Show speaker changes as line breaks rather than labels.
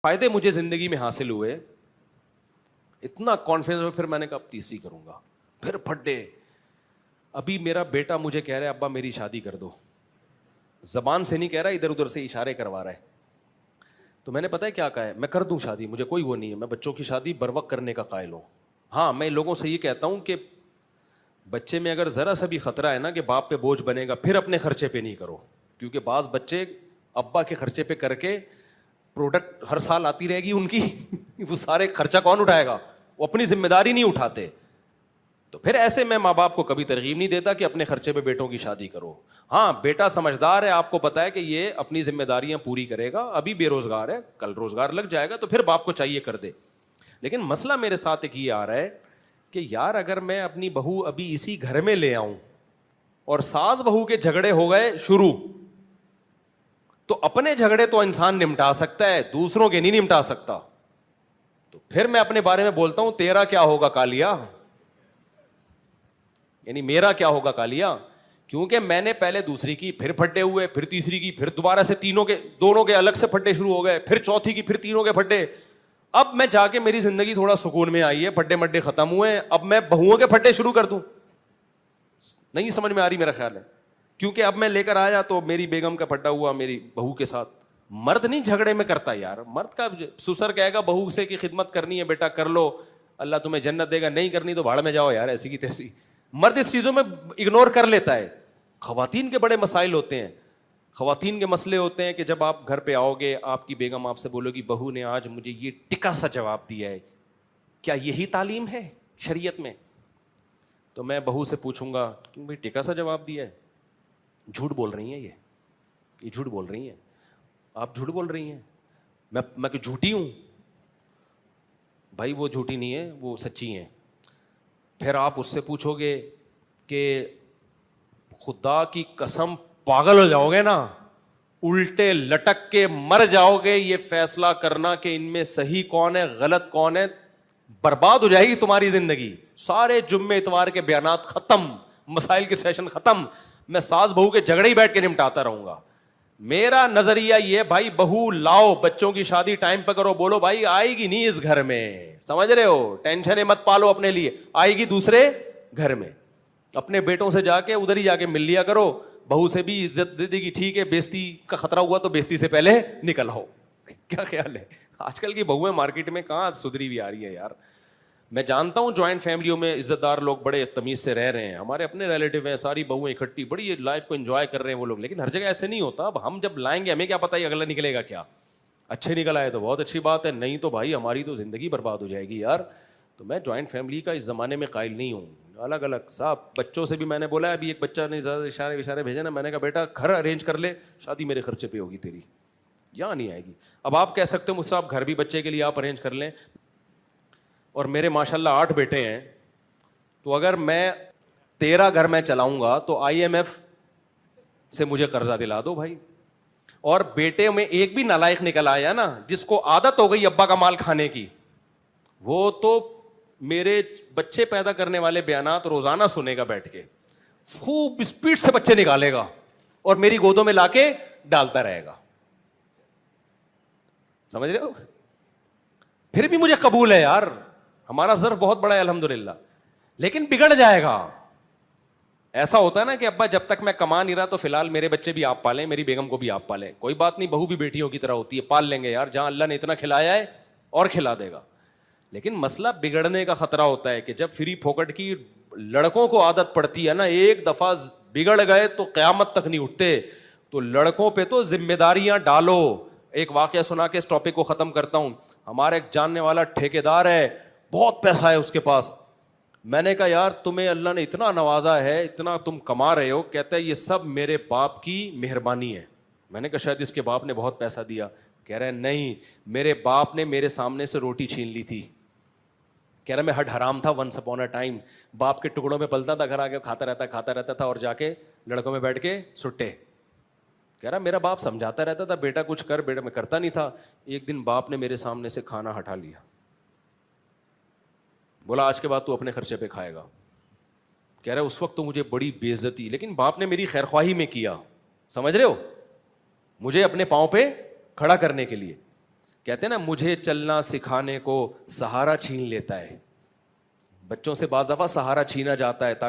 فائدے مجھے زندگی میں حاصل ہوئے, اتنا کانفیڈنس میں, پھر میں نے کہا اب تیسری کروں گا, پھر پھڈے. ابھی میرا بیٹا مجھے کہہ رہا ہے ابا میری شادی کر دو, زبان سے نہیں کہہ رہا, ادھر ادھر سے اشارے کروا رہا ہے. تو میں نے پتہ ہے کیا کہا ہے, میں کر دوں شادی, مجھے کوئی وہ نہیں ہے, میں بچوں کی شادی بر وقت کرنے کا قائل ہوں. ہاں میں لوگوں سے یہ کہتا ہوں کہ بچے میں اگر ذرا سا بھی خطرہ ہے نا کہ باپ پہ بوجھ بنے گا, پھر اپنے خرچے پہ نہیں کرو, کیونکہ بعض بچے ابا کے خرچے پہ کر کے پروڈکٹ ہر سال آتی رہے گی ان کی, وہ سارے خرچہ کون اٹھائے گا, وہ اپنی ذمہ داری نہیں اٹھاتے. تو پھر ایسے میں ماں باپ کو کبھی ترغیب نہیں دیتا کہ اپنے خرچے پہ بیٹوں کی شادی کرو. ہاں بیٹا سمجھدار ہے, آپ کو پتا ہے کہ یہ اپنی ذمہ داریاں پوری کرے گا, ابھی بے روزگار ہے, کل روزگار لگ جائے گا, تو پھر باپ کو چاہیے کر دے. لیکن مسئلہ میرے ساتھ ایک یہ آ رہا ہے کہ یار اگر میں اپنی بہو ابھی اسی گھر میں لے آؤں اور ساس بہو کے جھگڑے ہو گئے شروع, تو اپنے جھگڑے تو انسان نمٹا سکتا ہے, دوسروں کے نہیں نمٹا سکتا. تو پھر میں اپنے بارے میں بولتا ہوں تیرا کیا ہوگا کالیا, یعنی میرا کیا ہوگا کالیا, کیونکہ میں نے پہلے دوسری کی, پھر پھڈے ہوئے, پھر تیسری کی, پھر دوبارہ سے دونوں کے الگ سے پھڈے شروع ہو گئے, پھر چوتھی کی, پھر تینوں کے پھڈے. اب میں جا کے میری زندگی تھوڑا سکون میں آئی ہے, پھڈے مڈے ختم ہوئے, اب میں بہوؤں کے پھڈے شروع کر دوں, نہیں سمجھ میں آ رہی میرا خیال ہے. کیونکہ اب میں لے کر آیا تو میری بیگم کا پھڈا ہوا میری بہو کے ساتھ. مرد نہیں جھگڑے میں کرتا یار, مرد کا سسر کہے گا بہو سے کی خدمت کرنی ہے بیٹا کر لو, اللہ تمہیں جنت دے گا, نہیں کرنی تو بھاڑ میں جاؤ یار, ایسی کی تیسی. مرد اس چیزوں میں اگنور کر لیتا ہے. خواتین کے بڑے مسائل ہوتے ہیں, خواتین کے مسئلے ہوتے ہیں کہ جب آپ گھر پہ آؤ گے, آپ کی بیگم آپ سے بولو گی بہو نے آج مجھے یہ ٹکا سا جواب دیا ہے, کیا یہی تعلیم ہے شریعت میں؟ تو میں بہو سے پوچھوں گا کیوں بھائی ٹکا سا جواب دیا ہے, جھوٹ بول رہی ہیں یہ جھوٹ بول رہی ہیں, آپ جھوٹ بول رہی ہیں, میں کہ جھوٹی ہوں؟ بھائی وہ جھوٹی نہیں ہے, وہ سچی ہیں. پھر آپ اس سے پوچھو گے کہ خدا کی قسم پاگل ہو جاؤ گے نا, الٹے لٹک کے مر جاؤ گے, یہ فیصلہ کرنا کہ ان میں صحیح کون ہے غلط کون ہے, برباد ہو جائے گی تمہاری زندگی. سارے جمعے اتوار کے بیانات ختم, مسائل کے سیشن ختم, میں ساس بہو کے جھگڑے ہی بیٹھ کے نمٹاتا رہوں گا. میرا نظریہ یہ بھائی بہو لاؤ, بچوں کی شادی ٹائم پہ کرو, بولو بھائی آئے گی نہیں اس گھر میں, سمجھ رہے ہو, ٹینشن مت پالو اپنے لیے, آئے گی دوسرے گھر میں. اپنے بیٹوں سے جا کے ادھر ہی جا کے مل لیا کرو, بہو سے بھی عزت دے دے گی, ٹھیک ہے بیزتی کا خطرہ ہوا تو بیزتی سے پہلے نکل آؤ. کیا خیال ہے؟ آج کل کی بہویں مارکیٹ میں کہاں سدھری بھی آ رہی ہیں یار. میں جانتا ہوں جوائنٹ فیملیوں میں عزت دار لوگ بڑے تمیز سے رہ رہے ہیں, ہمارے اپنے ریلیٹیو ہیں, ساری بہویں اکٹھی بڑی لائف کو انجوائے کر رہے ہیں وہ لوگ, لیکن ہر جگہ ایسے نہیں ہوتا. اب ہم جب لائیں گے ہمیں کیا پتہ یہ اگلا نکلے گا کیا, اچھے نکل آئے تو بہت اچھی بات ہے, نہیں تو بھائی ہماری تو زندگی برباد ہو جائے گی یار. تو میں جوائنٹ فیملی کا اس زمانے میں قائل نہیں ہوں. الگ الگ صاحب بچوں سے بھی میں نے بولا ہے, ابھی ایک بچہ نے زیادہ اشارے بھیجے نا, میں نے کہا بیٹا گھر ارینج کر لے, شادی میرے خرچے پہ ہوگی تیری, یہاں نہیں آئے گی. اب آپ کہہ سکتے ہو مجھ سے آپ گھر بھی بچے کے لیے آپ ارینج کر لیں, اور میرے ماشاء اللہ 8 بیٹے ہیں, تو اگر میں 13 گھر میں چلاؤں گا تو IMF سے مجھے قرضہ دلا دو بھائی. اور بیٹے میں ایک بھی نالائق نکل آیا نا جس کو عادت ہو گئی ابا کا مال کھانے کی, وہ تو میرے بچے پیدا کرنے والے بیانات روزانہ سنے گا بیٹھ کے, خوب اسپیڈ سے بچے نکالے گا اور میری گودوں میں لا کے ڈالتا رہے گا. سمجھ رہے ہو؟ پھر بھی مجھے قبول ہے یار, ہمارا ظرف بہت بڑا ہے الحمدللہ, لیکن بگڑ جائے گا. ایسا ہوتا ہے نا کہ ابا جب تک میں کما نہیں رہا تو فی الحال میرے بچے بھی آپ پالیں, میری بیگم کو بھی آپ پالیں, کوئی بات نہیں, بہو بھی بیٹیوں کی طرح ہوتی ہے, پال لیں گے یار, جہاں اللہ نے اتنا کھلایا ہے اور کھلا دے گا. لیکن مسئلہ بگڑنے کا خطرہ ہوتا ہے کہ جب فری پھوکٹ کی لڑکوں کو عادت پڑتی ہے نا, ایک دفعہ بگڑ گئے تو قیامت تک نہیں اٹھتے. تو لڑکوں پہ تو ذمہ داریاں ڈالو. ایک واقعہ سنا کے اس ٹاپک کو ختم کرتا ہوں. ہمارا ایک جاننے والا ٹھیکیدار ہے, بہت پیسہ ہے اس کے پاس. میں نے کہا یار تمہیں اللہ نے اتنا نوازا ہے, اتنا تم کما رہے ہو, کہتا ہے یہ سب میرے باپ کی مہربانی ہے. میں نے کہا شاید اس کے باپ نے بہت پیسہ دیا. کہہ رہے نہیں, میرے باپ نے میرے سامنے سے روٹی چھین لی تھی. کہہ رہا میں ہڈ حرام تھا ونس اپون اے ٹائم, باپ کے ٹکڑوں پہ پلتا تھا, گھر آ کے کھاتا رہتا تھا, اور جا کے لڑکوں میں بیٹھ کے سٹے. کہہ رہا میرا باپ سمجھاتا رہتا تھا بیٹا کچھ کر, بیٹا میں کرتا نہیں تھا. ایک دن باپ نے میرے سامنے سے کھانا ہٹا لیا, بولا آج کے بعد تو اپنے خرچے پہ کھائے گا. کہہ رہا اس وقت تو مجھے بڑی بے عزتی, لیکن باپ نے میری خیر خواہی میں کیا, سمجھ رہے ہو, مجھے اپنے پاؤں پہ کھڑا کرنے کے لیے. کہتے ہیں نا مجھے چلنا سکھانے کو سہارا چھین لیتا ہے. بچوں سے بعض دفعہ سہارا چھینا جاتا ہے